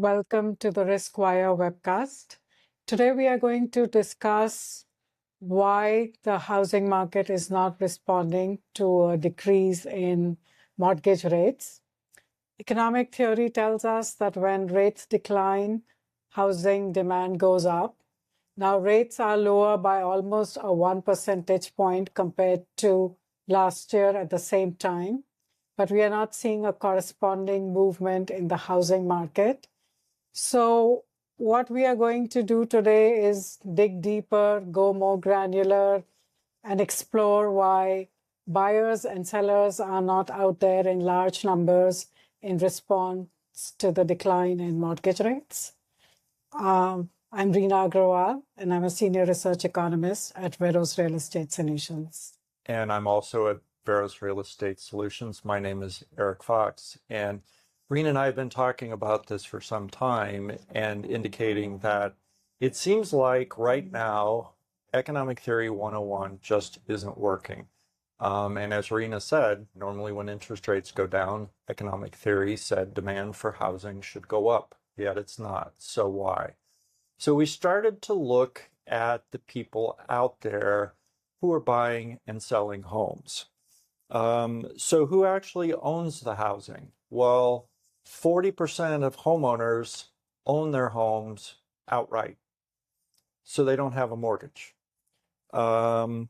Welcome to the RiskWire webcast. Today we are going to discuss why the housing market is not responding to a decrease in mortgage rates. Economic theory tells us that when rates decline, housing demand goes up. Now rates are lower by almost a 1 percentage point compared to last year at the same time, but we are not seeing a corresponding movement in the housing market. So what we are going to do today is dig deeper, go more granular, and explore why buyers and sellers are not out there in large numbers in response to the decline in mortgage rates. I'm Reena Agrawal, and I'm a senior research economist at Veros Real Estate Solutions. And I'm also at Veros Real Estate Solutions. My name is Eric Fox, and Reena and I have been talking about this for some time and indicating that it seems like right now, Economic Theory 101 just isn't working. And as Reena said, normally when interest rates go down, economic theory said demand for housing should go up, yet it's not. So why? So we started to look at the people out there who are buying and selling homes. So who actually owns the housing? Well, 40% of homeowners own their homes outright, so they don't have a mortgage. Of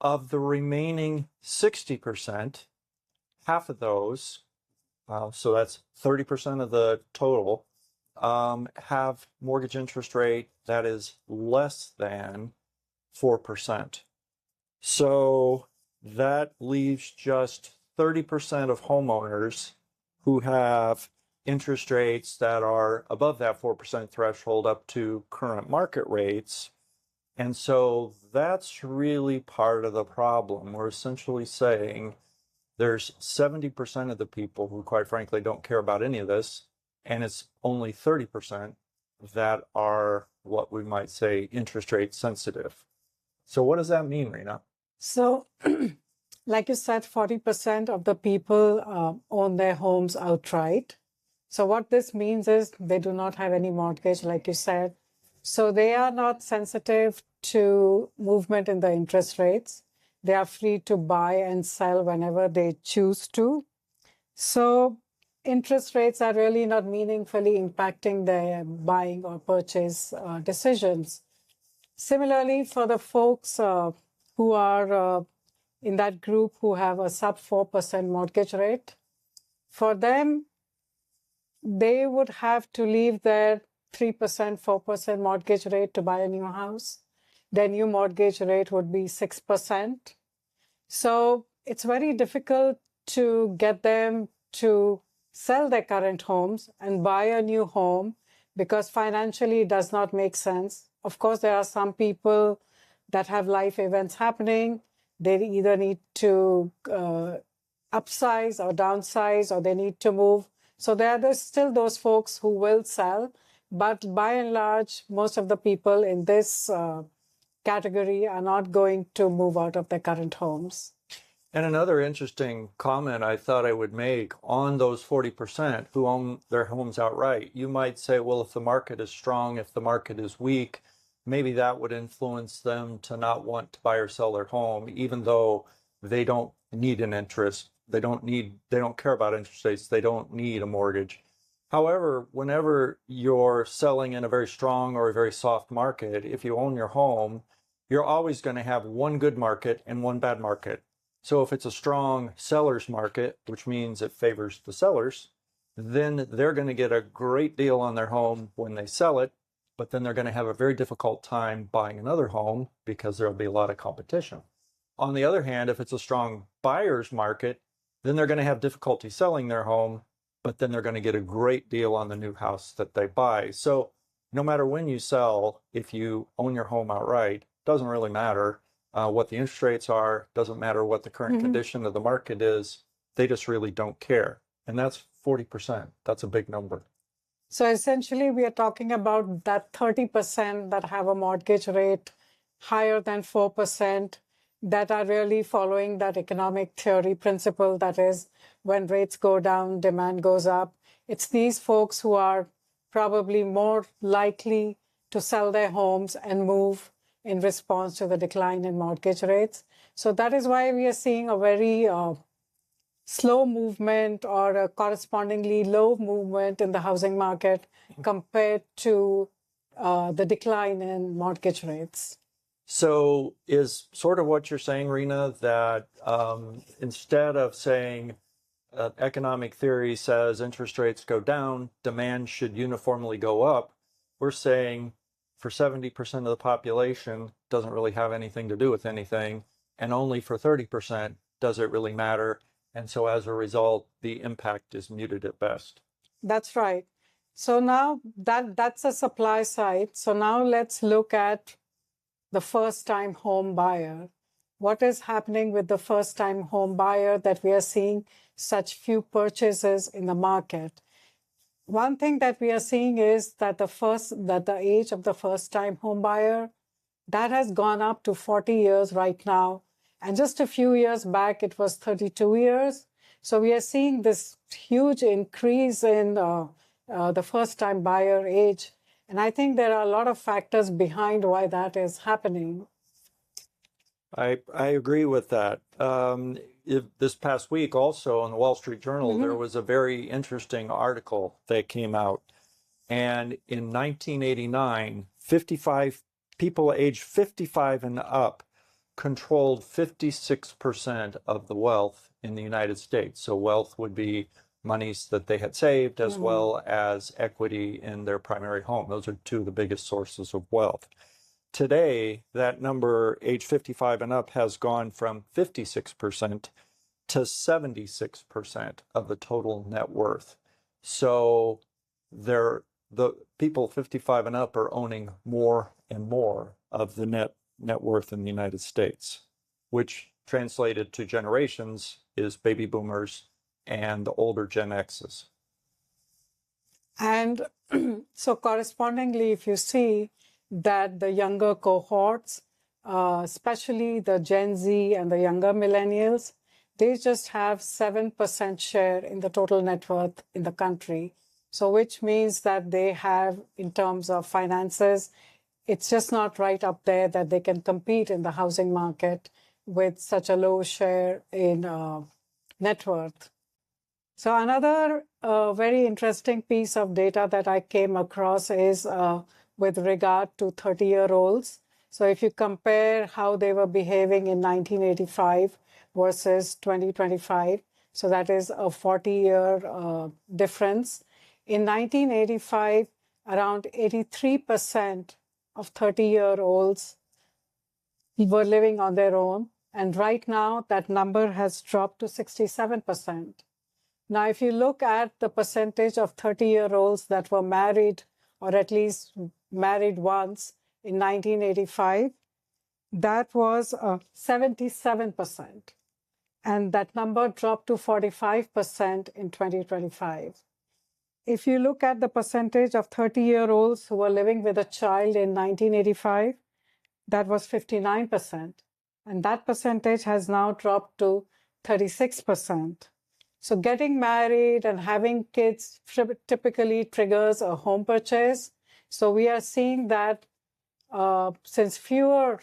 the remaining 60%, half of those, so that's 30% of the total, have mortgage interest rate that is less than 4%. So that leaves just 30% of homeowners who have interest rates that are above that 4% threshold up to current market rates. And so that's really part of the problem. We're essentially saying there's 70% of the people who, quite frankly, don't care about any of this, and it's only 30% that are what we might say interest rate sensitive. So what does that mean, Reena? So, like you said, 40% of the people own their homes outright. So what this means is they do not have any mortgage, like you said. So they are not sensitive to movement in the interest rates. They are free to buy and sell whenever they choose to. So interest rates are really not meaningfully impacting their buying or purchase decisions. Similarly, for the folks who are in that group who have a sub 4% mortgage rate, for them, they would have to leave their 3%, 4% mortgage rate to buy a new house. Their new mortgage rate would be 6%. So it's very difficult to get them to sell their current homes and buy a new home because financially it does not make sense. Of course, there are some people that have life events happening. They either need to upsize or downsize, or they need to move. So there are still those folks who will sell, but by and large, most of the people in this category are not going to move out of their current homes. And another interesting comment I thought I would make on those 40% who own their homes outright, you might say, well, if the market is strong, if the market is weak, maybe that would influence them to not want to buy or sell their home, even though they don't need an interest. They don't care about interest rates. They don't need a mortgage. However, whenever you're selling in a very strong or a very soft market, if you own your home, you're always going to have one good market and one bad market. So if it's a strong seller's market, which means it favors the sellers, then they're going to get a great deal on their home when they sell it, but then they're going to have a very difficult time buying another home because there'll be a lot of competition. On the other hand, if it's a strong buyer's market, then they're going to have difficulty selling their home, but then they're going to get a great deal on the new house that they buy. So no matter when you sell, if you own your home outright, doesn't really matter what the interest rates are, doesn't matter what the current condition of the market is, they just really don't care. And that's 40%. That's a big number. So essentially, we are talking about that 30% that have a mortgage rate higher than 4% that are really following that economic theory principle, that is, when rates go down, demand goes up. It's these folks who are probably more likely to sell their homes and move in response to the decline in mortgage rates. So that is why we are seeing a very slow movement or a correspondingly low movement in the housing market compared to the decline in mortgage rates. So is sort of what you're saying, Rena, that instead of saying economic theory says interest rates go down, demand should uniformly go up, we're saying for 70% of the population doesn't really have anything to do with anything, and only for 30% does it really matter. And so as a result, the impact is muted at best. That's right. So now that's a supply side. So now let's look at the first-time home buyer. What is happening with the first-time home buyer that we are seeing such few purchases in the market? One thing that we are seeing is that the age of the first-time home buyer, that has gone up to 40 years right now. And just a few years back, it was 32 years. So we are seeing this huge increase in the first-time buyer age. And I think there are a lot of factors behind why that is happening. I agree with that. This past week also on the Wall Street Journal, there was a very interesting article that came out. And in 1989, 55 people aged 55 and up controlled 56% of the wealth in the United States. So wealth would be monies that they had saved as well as equity in their primary home. Those are two of the biggest sources of wealth. Today, that number, age 55 and up, has gone from 56% to 76% of the total net worth. So the people 55 and up are owning more and more of the net worth in the United States, which translated to generations is baby boomers and the older Gen X's. And so correspondingly, if you see that the younger cohorts, especially the Gen Z and the younger millennials, they just have 7% share in the total net worth in the country. So which means that they have, in terms of finances, it's just not right up there that they can compete in the housing market with such a low share in net worth. So another very interesting piece of data that I came across is with regard to 30-year-olds. So if you compare how they were behaving in 1985 versus 2025, so that is a 40-year difference. In 1985, around 83% of 30-year-olds were living on their own. And right now, that number has dropped to 67%. Now, if you look at the percentage of 30-year-olds that were married, or at least married once in 1985, that was 77%. And that number dropped to 45% in 2025. If you look at the percentage of 30-year-olds who were living with a child in 1985, that was 59%. And that percentage has now dropped to 36%. So getting married and having kids typically triggers a home purchase. So we are seeing that since fewer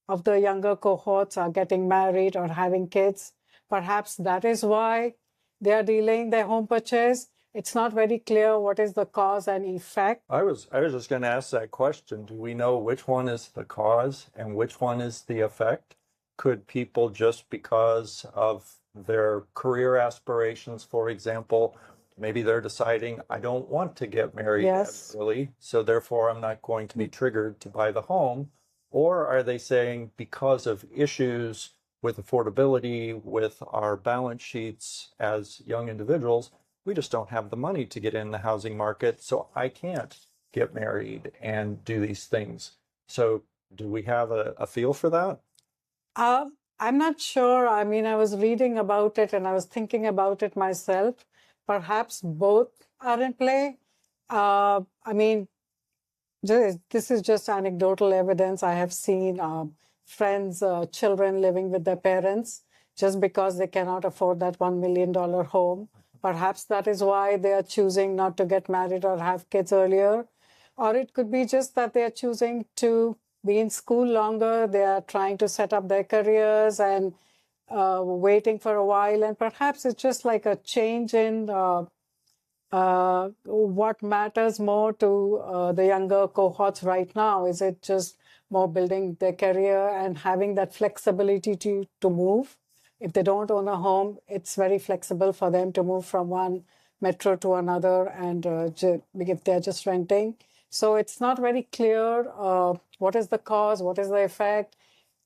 of the younger cohorts are getting married or having kids, perhaps that is why they are delaying their home purchase. It's not very clear what is the cause and effect. I was just going to ask that question. Do we know which one is the cause and which one is the effect? Could people, just because of their career aspirations, for example, maybe they're deciding, I don't want to get married early, so therefore I'm not going to be triggered to buy the home? Or are they saying, because of issues with affordability, with our balance sheets as young individuals, we just don't have the money to get in the housing market, so I can't get married and do these things? So do we have a feel for that? I'm not sure. I mean, I was reading about it and I was thinking about it myself. Perhaps both are in play. I mean, this is just anecdotal evidence. I have seen friends, children living with their parents just because they cannot afford that $1 million home Perhaps that is why they are choosing not to get married or have kids earlier. Or it could be just that they are choosing to be in school longer. They are trying to set up their careers and waiting for a while. And perhaps it's just like a change in what matters more to the younger cohorts right now. Is it just more building their career and having that flexibility to move? If they don't own a home, it's very flexible for them to move from one metro to another, and if they're just renting. So it's not very clear what is the cause, what is the effect,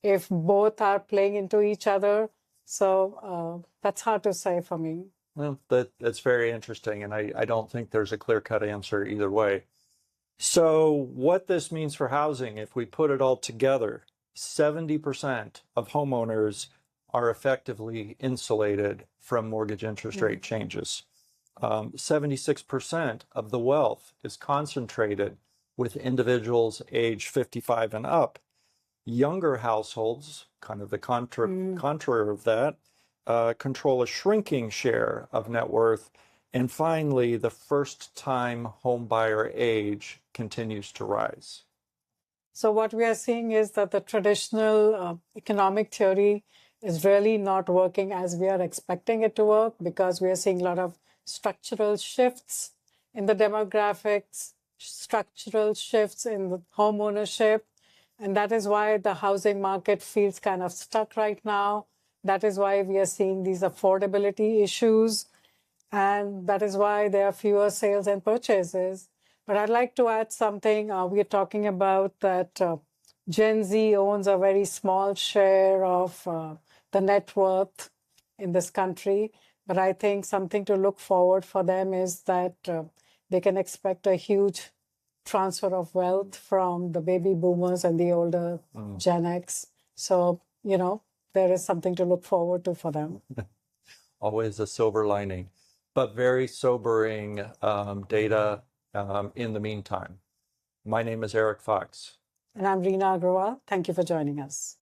if both are playing into each other. So that's hard to say for me. Well, that's very interesting, and I don't think there's a clear-cut answer either way. So what this means for housing, if we put it all together, 70% of homeowners are effectively insulated from mortgage interest rate changes. 76% of the wealth is concentrated with individuals age 55 and up. Younger households, kind of the contrary of that, control a shrinking share of net worth. And finally, the first-time home buyer age continues to rise. So what we are seeing is that the traditional economic theory is really not working as we are expecting it to work, because we are seeing a lot of structural shifts in the demographics, structural shifts in the home ownership. And that is why the housing market feels kind of stuck right now. That is why we are seeing these affordability issues. And that is why there are fewer sales and purchases. But I'd like to add something. We are talking about that Gen Z owns a very small share of the net worth in this country. But I think something to look forward for them is that they can expect a huge transfer of wealth from the baby boomers and the older Gen X. So, there is something to look forward to for them. Always a silver lining, but very sobering data in the meantime. My name is Eric Fox. And I'm Reena Agrawal. Thank you for joining us.